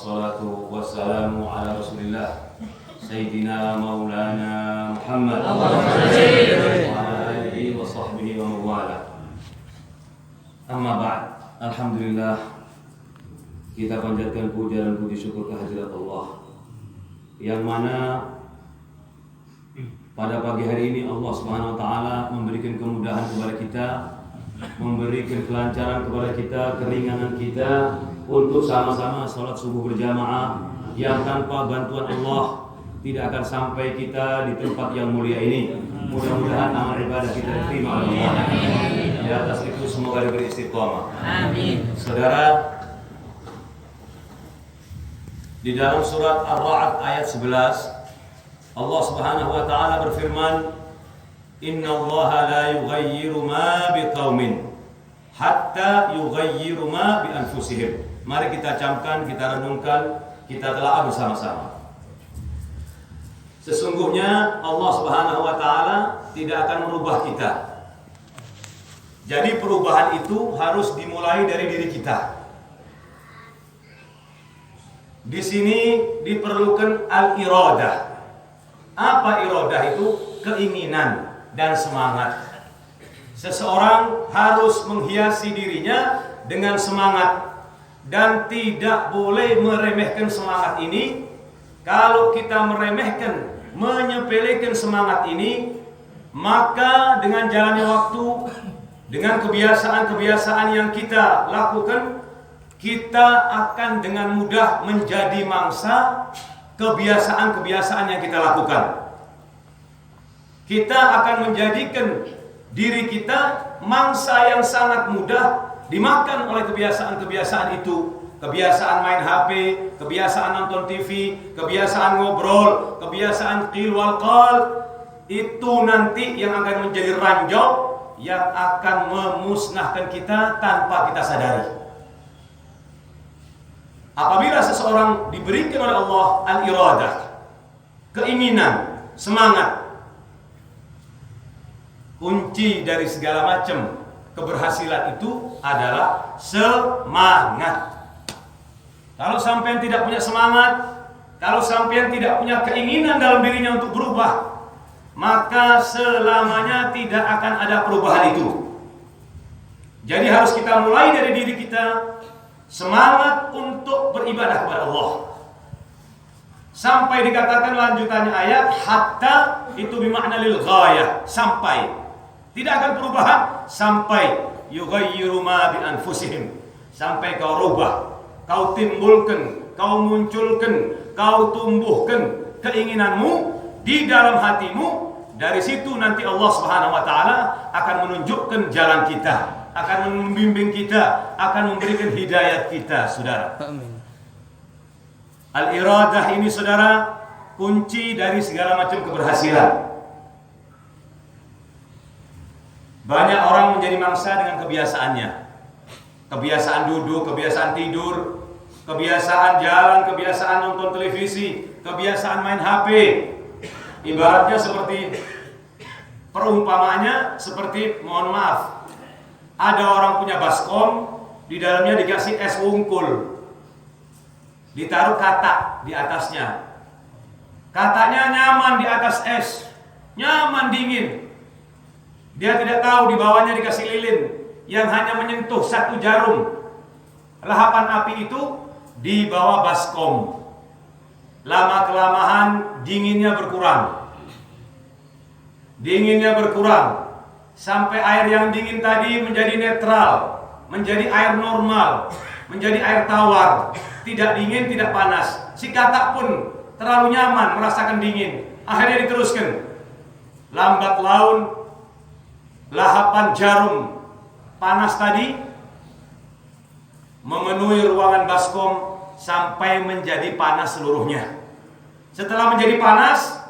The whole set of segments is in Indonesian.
wassalatu wassalamu ala rasulillah Sayyidina Maulana Muhammad wa ala alihi wa sahbihi wa mawala. Amma ba'd. Alhamdulillah, kita panjatkan puja dan puji syukur kehadirat Allah, yang mana pada pagi hari ini Allah Subhanahu wa taala memberikan kemudahan kepada kita, memberikan kelancaran kepada kita, keringanan kita untuk sama-sama salat subuh berjamaah, yang tanpa bantuan Allah tidak akan sampai kita di tempat yang mulia ini. Mudah-mudahan amal ibadah kita diterima oleh Allah. Di atas itu semoga diberi istiqamah. Amin. Saudara, di dalam surat Ar-Ra'd ayat 11, Allah Subhanahu wa taala berfirman, "Innallaha la yughayyiru ma biqaumin hatta yughayyiru ma bi anfusihim." Mari kita camkan, kita renungkan, kita telah bersama-sama. Sesungguhnya Allah Subhanahu wa taala tidak akan merubah kita. Jadi perubahan itu harus dimulai dari diri kita. Di sini diperlukan al-iradah. Apa iradah itu? Keinginan dan semangat. Seseorang harus menghiasi dirinya dengan semangat dan tidak boleh meremehkan semangat ini. Kalau kita meremehkan, menyepelekan semangat ini, maka dengan jalannya waktu, dengan kebiasaan-kebiasaan yang kita lakukan, kita akan dengan mudah menjadi mangsa kebiasaan-kebiasaan yang kita lakukan. Kita akan menjadikan diri kita mangsa yang sangat mudah dimakan oleh kebiasaan-kebiasaan itu. Kebiasaan main HP, kebiasaan nonton TV, kebiasaan ngobrol, kebiasaan qil wal qal, itu nanti yang akan menjadi ranjau yang akan memusnahkan kita tanpa kita sadari. Apabila seseorang diberikan oleh Allah al-iradah, keinginan, semangat, kunci dari segala macam keberhasilan itu adalah semangat. Kalau sampean tidak punya semangat, kalau sampean tidak punya keinginan dalam dirinya untuk berubah, maka selamanya tidak akan ada perubahan itu. Jadi harus kita mulai dari diri kita, semangat untuk beribadah kepada Allah. Sampai dikatakan lanjutannya ayat, hatta itu bermakna lil ghayah, sampai. Tidak akan perubahan sampai yughayyiru ma bi anfusihim, sampai kau rubah, kau timbulkan, kau munculkan, kau tumbuhkan keinginanmu di dalam hatimu. Dari situ nanti Allah Subhanahu wa taala akan menunjukkan jalan kita, akan membimbing kita, akan memberikan hidayat kita, saudara. Amin. Al-iradah ini, saudara, kunci dari segala macam keberhasilan. Banyak orang menjadi mangsa dengan kebiasaannya. Kebiasaan duduk, kebiasaan tidur, kebiasaan jalan, kebiasaan nonton televisi, kebiasaan main HP. Ibaratnya seperti, perumpamaannya seperti, mohon maaf, ada orang punya baskom, di dalamnya dikasih es wungkul, ditaruh katak di atasnya. Kataknya nyaman di atas es, nyaman dingin. Dia tidak tahu di bawahnya dikasih lilin yang hanya menyentuh satu jarum. Lahapan api itu di bawah baskom. Lama-kelamaan dinginnya berkurang. Dinginnya berkurang sampai air yang dingin tadi menjadi netral, menjadi air normal, menjadi air tawar, tidak dingin, tidak panas. Si katak pun terlalu nyaman merasakan dingin. Akhirnya diteruskan. Lambat laun lahapan jarum panas tadi memenuhi ruangan baskom sampai menjadi panas seluruhnya. Setelah menjadi panas,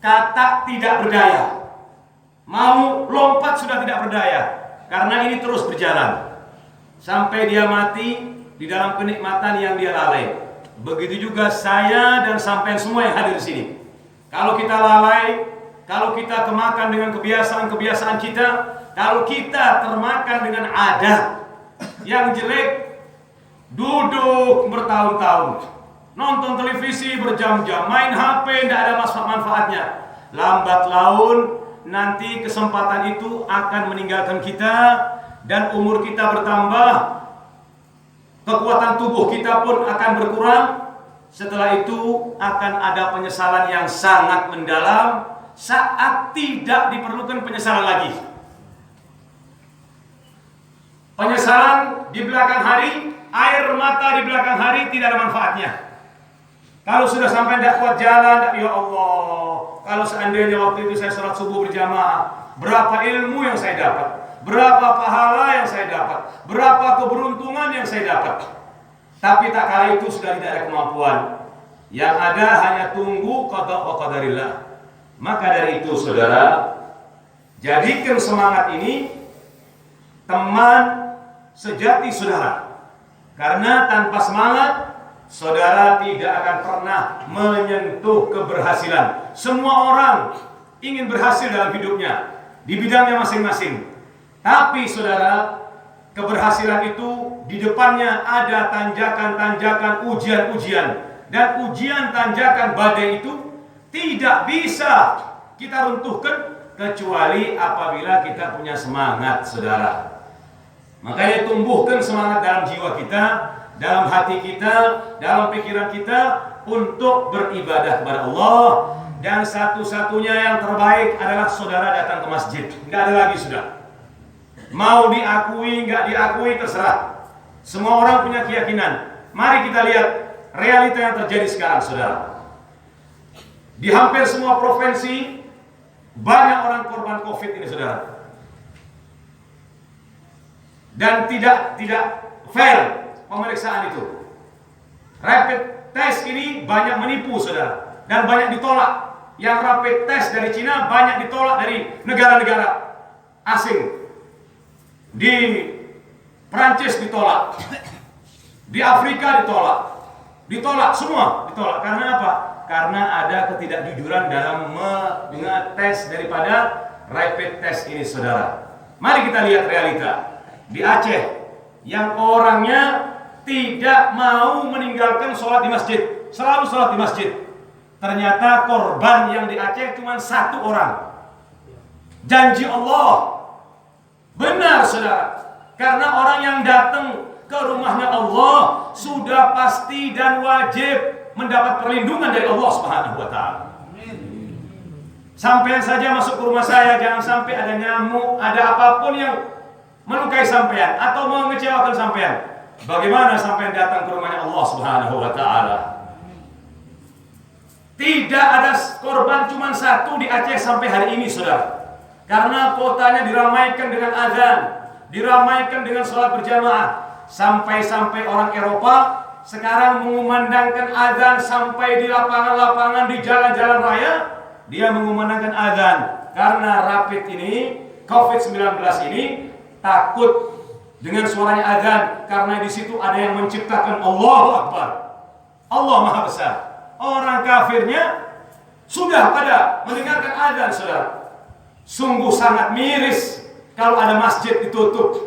katak tidak berdaya. Mau lompat sudah tidak berdaya, karena ini terus berjalan sampai dia mati di dalam kenikmatan yang dia lalai. Begitu juga saya dan sampai semua yang hadir di sini. Kalau kita lalai, kalau kita kemakan dengan kebiasaan-kebiasaan kita, kalau kita termakan dengan adat yang jelek, duduk bertahun-tahun, nonton televisi berjam-jam, main HP, tidak ada manfaatnya. Lambat laun nanti kesempatan itu akan meninggalkan kita dan umur kita bertambah, kekuatan tubuh kita pun akan berkurang. Setelah itu akan ada penyesalan yang sangat mendalam saat tidak diperlukan penyesalan lagi. Penyesalan di belakang hari, air mata di belakang hari tidak ada manfaatnya. Kalau sudah sampai tidak kuat jalan, ya Allah, kalau seandainya waktu itu saya sholat subuh berjamaah, berapa ilmu yang saya dapat, berapa pahala yang saya dapat, berapa keberuntungan yang saya dapat. Tapi tak kala itu sudah tidak ada kemampuan. Yang ada hanya tunggu qada wa qadarillah. Maka dari itu saudara, jadikan semangat ini teman sejati saudara. Karena tanpa semangat, saudara tidak akan pernah menyentuh keberhasilan. Semua orang ingin berhasil dalam hidupnya di bidangnya masing-masing. Tapi saudara, keberhasilan itu di depannya ada tanjakan-tanjakan, ujian-ujian. Dan ujian tanjakan badai itu tidak bisa kita runtuhkan kecuali apabila kita punya semangat, saudara. Makanya tumbuhkan semangat dalam jiwa kita, dalam hati kita, dalam pikiran kita untuk beribadah kepada Allah. Dan satu-satunya yang terbaik adalah saudara datang ke masjid. Nggak ada lagi sudah. Mau diakui, nggak diakui terserah. Semua orang punya keyakinan. Mari kita lihat realita yang terjadi sekarang, saudara. Di hampir semua provinsi banyak orang korban COVID ini, saudara. Dan tidak fair pemeriksaan itu. Rapid test ini banyak menipu, saudara, dan banyak ditolak. Yang rapid test dari Cina banyak ditolak dari negara-negara asing. Di Prancis ditolak, di Afrika ditolak semua ditolak. Karena apa? Karena ada ketidakjujuran dalam mengetes daripada rapid test ini, saudara. Mari kita lihat realita di Aceh yang orangnya tidak mau meninggalkan sholat di masjid, selalu sholat di masjid. Ternyata korban yang di Aceh cuma 1 orang. Janji Allah benar, saudara. Karena orang yang datang ke rumahnya Allah sudah pasti dan wajib mendapat perlindungan dari Allah Subhanahu wa taala. Sampai saja masuk ke rumah saya, jangan sampai ada nyamuk, ada apapun yang melukai sampean atau mengecewakan sampean. Bagaimana sampean datang ke rumahnya Allah Subhanahu wa taala? Tidak ada korban cuma 1 di Aceh sampai hari ini, saudara. Karena kotanya diramaikan dengan azan, diramaikan dengan sholat berjamaah. Sampai-sampai orang Eropa sekarang mengumandangkan azan sampai di lapangan-lapangan, di jalan-jalan raya, dia mengumandangkan azan. Karena rapid ini, COVID-19 ini takut dengan suaranya azan, karena di situ ada yang menciptakan. Allahu Akbar, Allah Maha Besar. Orang kafirnya sudah pada mendengarkan azan, saudara. Sungguh sangat miris kalau ada masjid ditutup.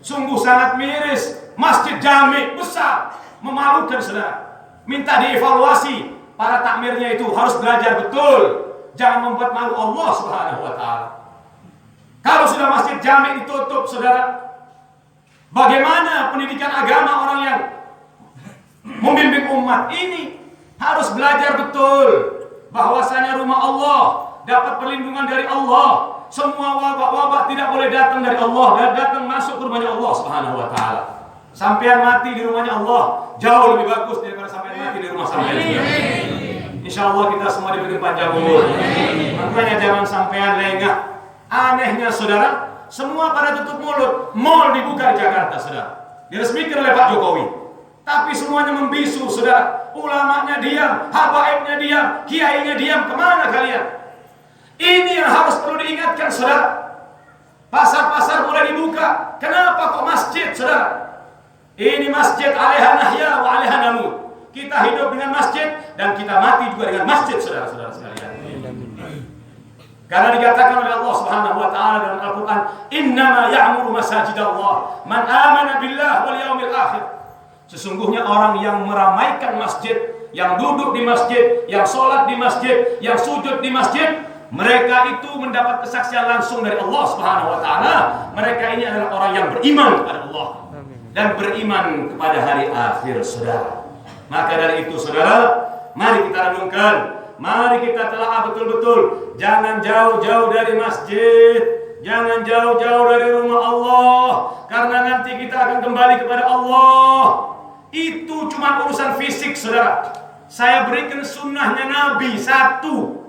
Sungguh sangat miris, masjid jami besar, memalukan, saudara. Minta dievaluasi para takmirnya itu, harus belajar betul, jangan membuat malu Allah Subhanahu wa taala. Kalau sudah masjid jami ditutup, saudara, bagaimana pendidikan agama orang yang membimbing umat ini? Harus belajar betul bahwasanya rumah Allah dapat perlindungan dari Allah. Semua wabak-wabak tidak boleh datang dari Allah dan datang masuk ke rumahnya Allah Subhanahu wa taala. Sampean mati di rumahnya Allah jauh lebih bagus daripada sampean mati di rumah sampean. Insyaallah kita semua diberi panjang umur. Makanya jangan sampean lengah. Anehnya, saudara, semua pada tutup mulut. Mall dibuka di Jakarta, saudara. Diresmikan oleh Pak Jokowi. Tapi semuanya membisu, saudara. Ulamanya diam, habaibnya diam, kiainya diam. Kemana kalian? Ini yang harus perlu diingatkan, saudara. Pasar-pasar mulai dibuka. Kenapa kok masjid, saudara? Ini masjid alaiha nahya wa alaiha namut. Kita hidup dengan masjid dan kita mati juga dengan masjid, saudara-saudara sekalian. Karena dikatakan oleh Allah Subhanahu wa taala dalam Al-Qur'an, "Innama ya'muru masajidallah man amana billah wal yaumil akhir Sesungguhnya orang yang meramaikan masjid, yang duduk di masjid, yang sholat di masjid, yang sujud di masjid, mereka itu mendapat kesaksian langsung dari Allah Subhanahu wa taala. Mereka ini adalah orang yang beriman kepada Allah dan beriman kepada hari akhir, saudara. Maka dari itu, saudara, mari kita renungkan, mari kita telah betul-betul. Jangan jauh-jauh dari masjid, jangan jauh-jauh dari rumah Allah, karena nanti kita akan kembali kepada Allah. Itu cuma urusan fisik, saudara. Saya berikan sunnahnya Nabi satu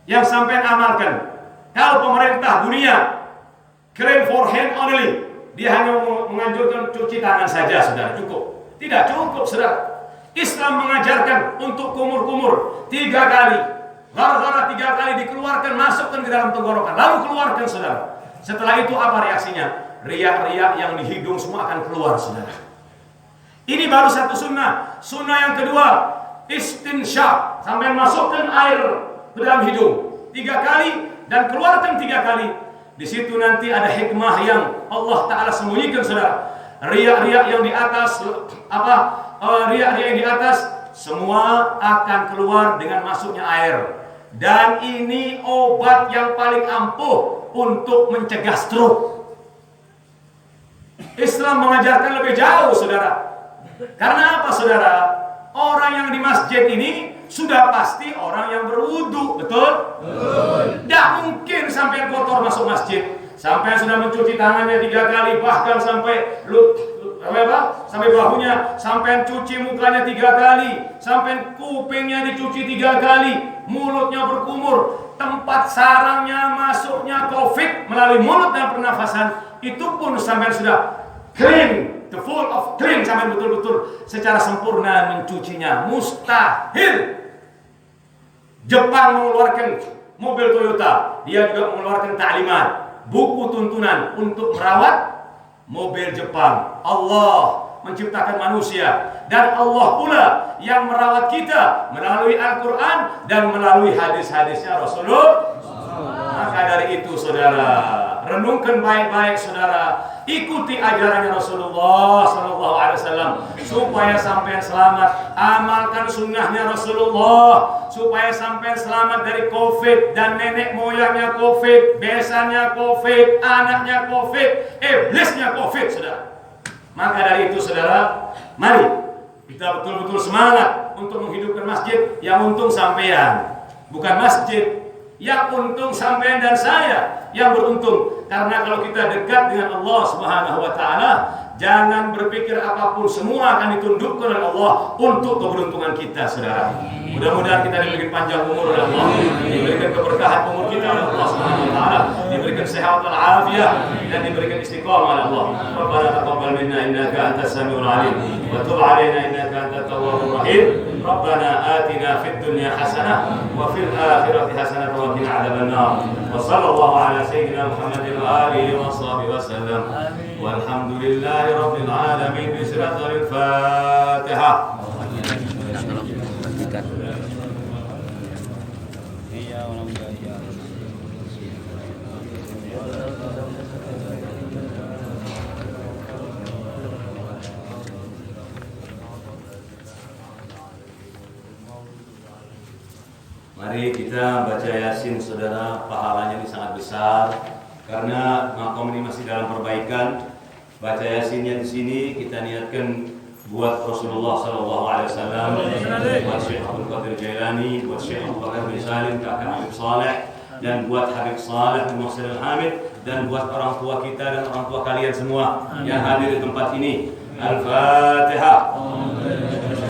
yang sampai amalkan. Kalau pemerintah dunia claim for hand only, dia hanya menganjurkan cuci tangan saja, saudara, cukup. Tidak cukup, saudara. Islam mengajarkan untuk kumur-kumur 3 kali. Gara-gara 3 kali dikeluarkan, masukkan ke dalam tenggorokan, lalu keluarkan, saudara. Setelah itu apa reaksinya? Riak-riak yang di hidung semua akan keluar, saudara. Ini baru satu sunnah. Sunnah yang kedua, istinsyaq, sampai masukkan air ke dalam hidung 3 kali dan keluarkan 3 kali. Di situ nanti ada hikmah yang Allah Ta'ala sembunyikan, saudara. Riak-riak yang di atas, riak-riak yang di atas semua akan keluar dengan masuknya air. Dan ini obat yang paling ampuh untuk mencegah stroke. Islam mengajarkan lebih jauh, saudara. Karena apa, saudara? Orang yang di masjid ini sudah pasti orang yang berwudu, betul? Tidak mungkin sampai kotor masuk masjid. Sampai sudah mencuci tangannya 3 kali, bahkan sampai sampai bahunya, sampai cuci mukanya 3 kali, sampai kupingnya dicuci 3 kali, mulutnya berkumur, tempat sarangnya masuknya COVID melalui mulut dan pernafasan, itu pun sampai sudah clean. The full of clean, sampai betul-betul secara sempurna mencucinya. Mustahil. Jepang mengeluarkan mobil Toyota, dia juga mengeluarkan taklimat, buku tuntunan untuk merawat mobil Jepang. Allah menciptakan manusia, dan Allah pula yang merawat kita melalui Al-Quran dan melalui hadis-hadisnya Rasulullah. Maka dari itu, saudara, renungkan baik-baik, saudara. Ikuti ajarannya Rasulullah SAW supaya sampai selamat. Amalkan sunnahnya Rasulullah supaya sampai selamat dari COVID dan nenek moyangnya COVID, besannya COVID, anaknya COVID, iblisnya COVID, saudara. Maka dari itu, saudara, mari kita betul-betul semangat untuk menghidupkan masjid. Yang untung sampean, bukan masjid. Yang untung sampean dan saya yang beruntung. Karena kalau kita dekat dengan Allah Subhanahu wa taala, jangan berpikir apapun, semua akan ditundukkan oleh Allah untuk keberuntungan kita, saudara. Mudah-mudahan kita diberikan panjang umur oleh Allah, diberikan keberkahan umur kita oleh Allah Subhanahu wa taala, diberikan sehat wal afiat dan diberikan istiqamah oleh Allah. Rabbana taqabbal minna innaka antas samiul alim wa tub 'alaina innaka antat tawwabur rahim. Rabbana atina fid dunya hasanah wa fil akhirati hasanah wa qina adzaban nar. Wa sallallahu ala sayyidina Muhammadin wa alihi wa sahbihi wasallam. Walhamdulillahi rabbil alamin. Bismillahil Fatihah. Mari kita baca Yasin, saudara. Pahalanya ini sangat besar karena makom ini masih dalam perbaikan. Baca Yasinnya di sini kita niatkan buat Rasulullah SAW, buat Syekh Abdul Qadir Jailani, buat Syekh Abu Bakar bin Salim, Kakak Habib Saleh, dan buat Habib Saleh bin Muhsin Al-Hamid, dan buat orang tua kita dan orang tua kalian semua yang hadir di tempat ini. Al-Fatihah.